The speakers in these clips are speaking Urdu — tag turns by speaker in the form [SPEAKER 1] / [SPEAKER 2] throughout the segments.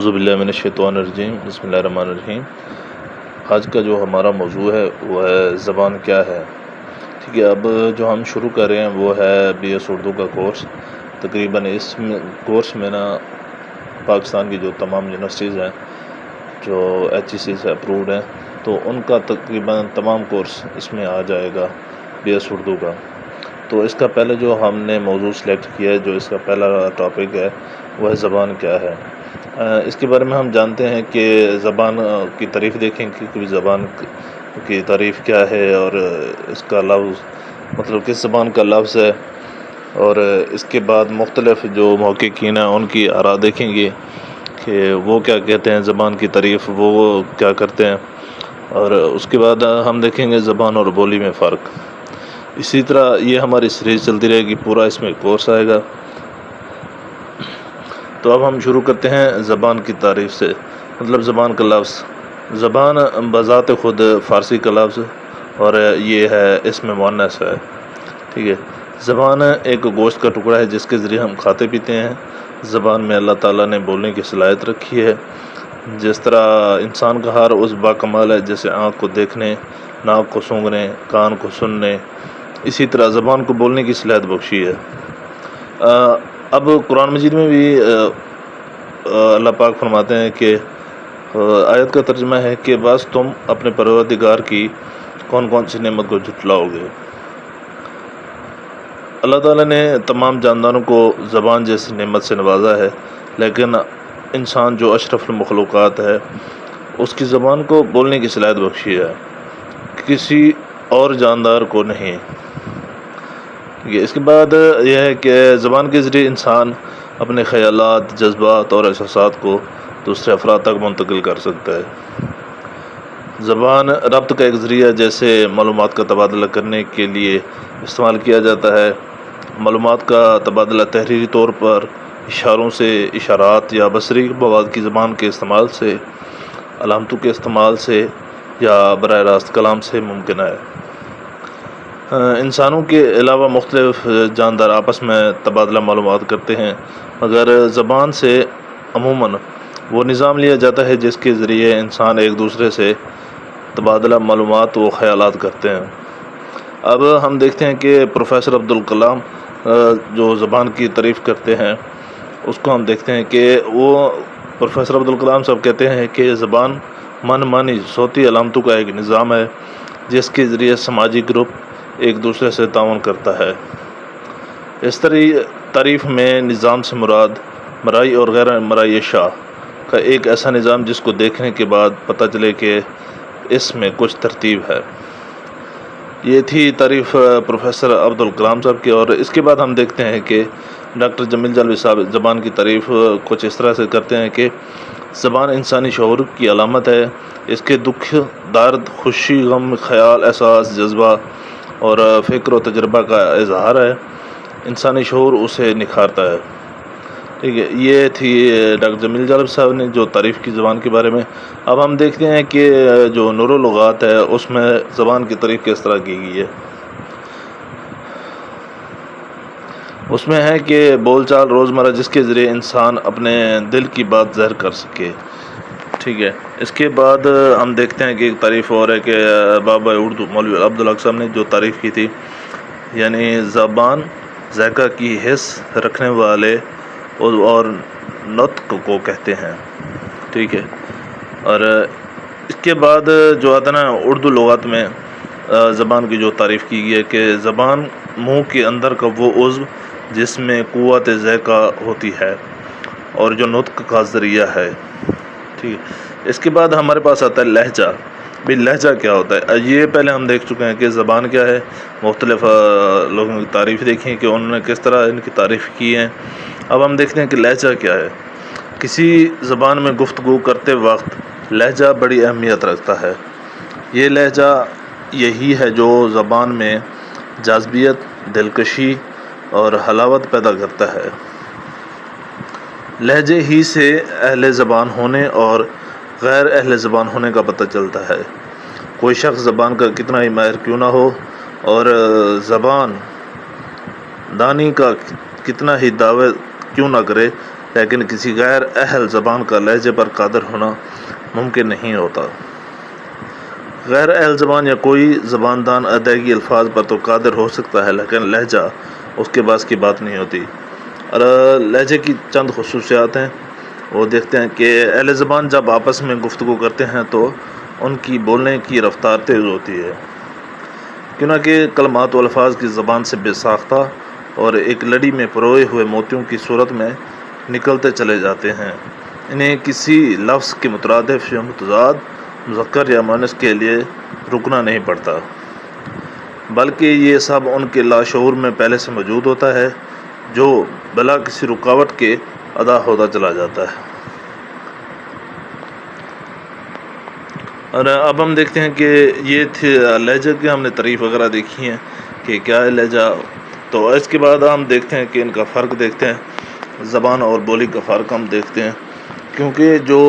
[SPEAKER 1] اعوذ باللہ من الشیطان الرجیم، بسم اللہ الرحمن الرحیم۔ آج کا جو ہمارا موضوع ہے وہ ہے زبان کیا ہے۔ ٹھیک ہے، اب جو ہم شروع کر رہے ہیں وہ ہے بی ایس اردو کا کورس۔ تقریباً اس کورس میں پاکستان کی جو تمام یونیورسٹیز ہیں جو ایچ ای سی سے اپرووڈ ہیں، تو ان کا تقریباً تمام کورس اس میں آ جائے گا بی ایس اردو کا۔ تو اس کا پہلے جو ہم نے موضوع سلیکٹ کیا ہے، جو اس کا پہلا ٹاپک ہے وہ ہے زبان کیا ہے۔ اس کے بارے میں ہم جانتے ہیں کہ زبان کی تعریف دیکھیں کہ زبان کی تعریف کیا ہے، اور اس کا لفظ مطلب کس زبان کا لفظ ہے، اور اس کے بعد مختلف جو محققین ہیں ان کی آراء دیکھیں گے کہ وہ کیا کہتے ہیں زبان کی تعریف، وہ کیا کرتے ہیں، اور اس کے بعد ہم دیکھیں گے زبان اور بولی میں فرق۔ اسی طرح یہ ہماری سیریز چلتی رہے گی، پورا اس میں کورس آئے گا۔ تو اب ہم شروع کرتے ہیں زبان کی تعریف سے، مطلب زبان کا لفظ۔ زبان بذات خود فارسی کا لفظ اور یہ ہے اسم مؤنث ہے۔ ٹھیک ہے، زبان ایک گوشت کا ٹکڑا ہے جس کے ذریعے ہم کھاتے پیتے ہیں۔ زبان میں اللہ تعالیٰ نے بولنے کی صلاحیت رکھی ہے۔ جس طرح انسان کا ہر عضو باکمال ہے، جیسے آنکھ کو دیکھنے، ناک کو سونگھنے، کان کو سننے، اسی طرح زبان کو بولنے کی صلاحیت بخشی ہے۔ اب قرآن مجید میں بھی اللہ پاک فرماتے ہیں کہ آیت کا ترجمہ ہے کہ بس تم اپنے پروردگار کی کون کون سی نعمت کو جھٹلاؤ گے۔ اللہ تعالیٰ نے تمام جانداروں کو زبان جیسی نعمت سے نوازا ہے، لیکن انسان جو اشرف المخلوقات ہے اس کی زبان کو بولنے کی صلاحیت بخشی ہے، کسی اور جاندار کو نہیں۔ اس کے بعد یہ ہے کہ زبان کے ذریعے انسان اپنے خیالات، جذبات اور احساسات کو دوسرے افراد تک منتقل کر سکتا ہے۔ زبان ربط کا ایک ذریعہ جیسے معلومات کا تبادلہ کرنے کے لیے استعمال کیا جاتا ہے۔ معلومات کا تبادلہ تحریری طور پر اشاروں سے، اشارات یا بصری مواد کی زبان کے استعمال سے، علامتوں کے استعمال سے یا براہ راست کلام سے ممکن ہے۔ انسانوں کے علاوہ مختلف جاندار آپس میں تبادلہ معلومات کرتے ہیں، مگر زبان سے عموماً وہ نظام لیا جاتا ہے جس کے ذریعے انسان ایک دوسرے سے تبادلہ معلومات و خیالات کرتے ہیں۔ اب ہم دیکھتے ہیں کہ پروفیسر عبدالکلام جو زبان کی تعریف کرتے ہیں، اس کو ہم دیکھتے ہیں کہ وہ پروفیسر عبدالکلام صاحب کہتے ہیں کہ زبان من مانی صوتی علامتوں کا ایک نظام ہے جس کے ذریعے سماجی گروپ ایک دوسرے سے تعاون کرتا ہے۔ اس تعریف میں نظام سے مراد مرئی اور غیر مرئی اشیاء کا ایک ایسا نظام جس کو دیکھنے کے بعد پتہ چلے کہ اس میں کچھ ترتیب ہے۔ یہ تھی تعریف پروفیسر عبدالکلام صاحب کی، اور اس کے بعد ہم دیکھتے ہیں کہ ڈاکٹر جمیل جالوی صاحب زبان کی تعریف کچھ اس طرح سے کرتے ہیں کہ زبان انسانی شعور کی علامت ہے۔ اس کے دکھ، درد، خوشی، غم، خیال، احساس، جذبہ اور فکر و تجربہ کا اظہار ہے۔ انسانی شعور اسے نکھارتا ہے۔ ٹھیک ہے، یہ تھی ڈاکٹر جمیل جالب صاحب نے جو تعریف کی زبان کے بارے میں۔ اب ہم دیکھتے ہیں کہ جو نور اللغات ہے اس میں زبان کی تعریف کس طرح کی گئی ہے۔ اس میں ہے کہ بول چال روزمرہ جس کے ذریعے انسان اپنے دل کی بات ظاہر کر سکے۔ ٹھیک ہے، اس کے بعد ہم دیکھتے ہیں کہ ایک تعریف اور ہے کہ بابا اردو مولوی عبدالحق صاحب نے جو تعریف کی تھی، یعنی زبان ذائقہ کی حس رکھنے والے اور نطق کو کہتے ہیں۔ ٹھیک ہے، اور اس کے بعد جو آتا نا اردو لغات میں زبان کی جو تعریف کی گئی ہے کہ زبان منہ کے اندر کا وہ عضو جس میں قوت ذائقہ ہوتی ہے اور جو نطق کا ذریعہ ہے۔ ٹھیک ہے، اس کے بعد ہمارے پاس آتا ہے لہجہ۔ بھی لہجہ کیا ہوتا ہے، یہ پہلے ہم دیکھ چکے ہیں کہ زبان کیا ہے، مختلف لوگوں کی تعریف دیکھی کہ انہوں نے کس طرح ان کی تعریف کی ہے۔ اب ہم دیکھتے ہیں کہ لہجہ کیا ہے۔ کسی زبان میں گفتگو کرتے وقت لہجہ بڑی اہمیت رکھتا ہے۔ یہ لہجہ یہی ہے جو زبان میں جاذبیت، دلکشی اور حلاوت پیدا کرتا ہے۔ لہجے ہی سے اہل زبان ہونے اور غیر اہل زبان ہونے کا پتہ چلتا ہے۔ کوئی شخص زبان کا کتنا ہی ماہر کیوں نہ ہو اور زبان دانی کا کتنا ہی دعوی کیوں نہ کرے، لیکن کسی غیر اہل زبان کا لہجے پر قادر ہونا ممکن نہیں ہوتا۔ غیر اہل زبان یا کوئی زبان دان ادائیگی الفاظ پر تو قادر ہو سکتا ہے، لیکن لہجہ اس کے باس کی بات نہیں ہوتی۔ اور لہجے کی چند خصوصیات ہیں، وہ دیکھتے ہیں کہ اہل زبان جب آپس میں گفتگو کرتے ہیں تو ان کی بولنے کی رفتار تیز ہوتی ہے، کیونکہ کلمات و الفاظ کی زبان سے بے ساختہ اور ایک لڑی میں پروئے ہوئے موتیوں کی صورت میں نکلتے چلے جاتے ہیں۔ انہیں کسی لفظ کے مترادف یا متضاد مذکر یا مؤنث کے لیے رکنا نہیں پڑتا، بلکہ یہ سب ان کے لاشعور میں پہلے سے موجود ہوتا ہے، جو بلا کسی رکاوٹ کے ادا ہوتا چلا جاتا ہے۔ اور اب ہم دیکھتے ہیں کہ یہ تھی لہجے کی ہم نے تعریف وغیرہ دیکھی ہیں کہ کیا ہے لہجہ، تو اس کے بعد ہم دیکھتے ہیں کہ ان کا فرق دیکھتے ہیں، زبان اور بولی کا فرق ہم دیکھتے ہیں، کیونکہ جو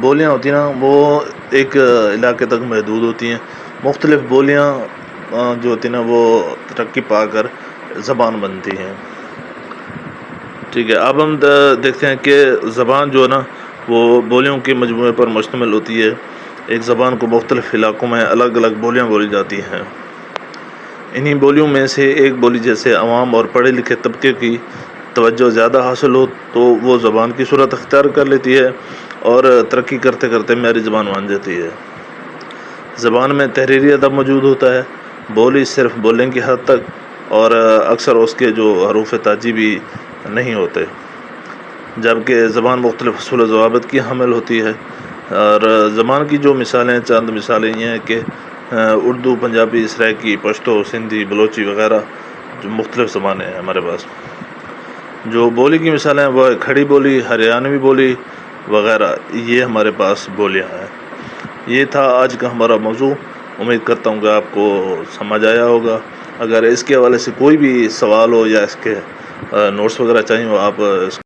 [SPEAKER 1] بولیاں ہوتی ہیں نا وہ ایک علاقے تک محدود ہوتی ہیں، مختلف بولیاں جو ہوتی ہیں نا وہ ترقی پا کر زبان بنتی ہیں۔ ٹھیک ہے، اب ہم دیکھتے ہیں کہ زبان جو ہے نا وہ بولیوں کے مجموعے پر مشتمل ہوتی ہے۔ ایک زبان کو مختلف علاقوں میں الگ الگ بولیاں بولی جاتی ہیں۔ انہی بولیوں میں سے ایک بولی جیسے عوام اور پڑھے لکھے طبقے کی توجہ زیادہ حاصل ہو تو وہ زبان کی صورت اختیار کر لیتی ہے اور ترقی کرتے کرتے معیاری زبان بن جاتی ہے۔ زبان میں تحریری ادب موجود ہوتا ہے، بولی صرف بولنے کی حد تک، اور اکثر اس کے جو حروف تاجی بھی نہیں ہوتے، جبکہ زبان مختلف اصول و ضوابط کی حامل ہوتی ہے۔ اور زبان کی جو مثالیں، چند مثالیں یہ ہیں کہ اردو، پنجابی، سرائکی، پشتو، سندھی، بلوچی وغیرہ جو مختلف زبانیں ہیں ہمارے پاس۔ جو بولی کی مثالیں وہ ہے کھڑی بولی، ہریانوی بولی وغیرہ، یہ ہمارے پاس بولیاں ہیں۔ یہ تھا آج کا ہمارا موضوع، امید کرتا ہوں کہ آپ کو سمجھ آیا ہوگا۔ اگر اس کے حوالے سے کوئی بھی سوال ہو یا اس کے نوٹس وغیرہ چاہیے ہو، آپ اس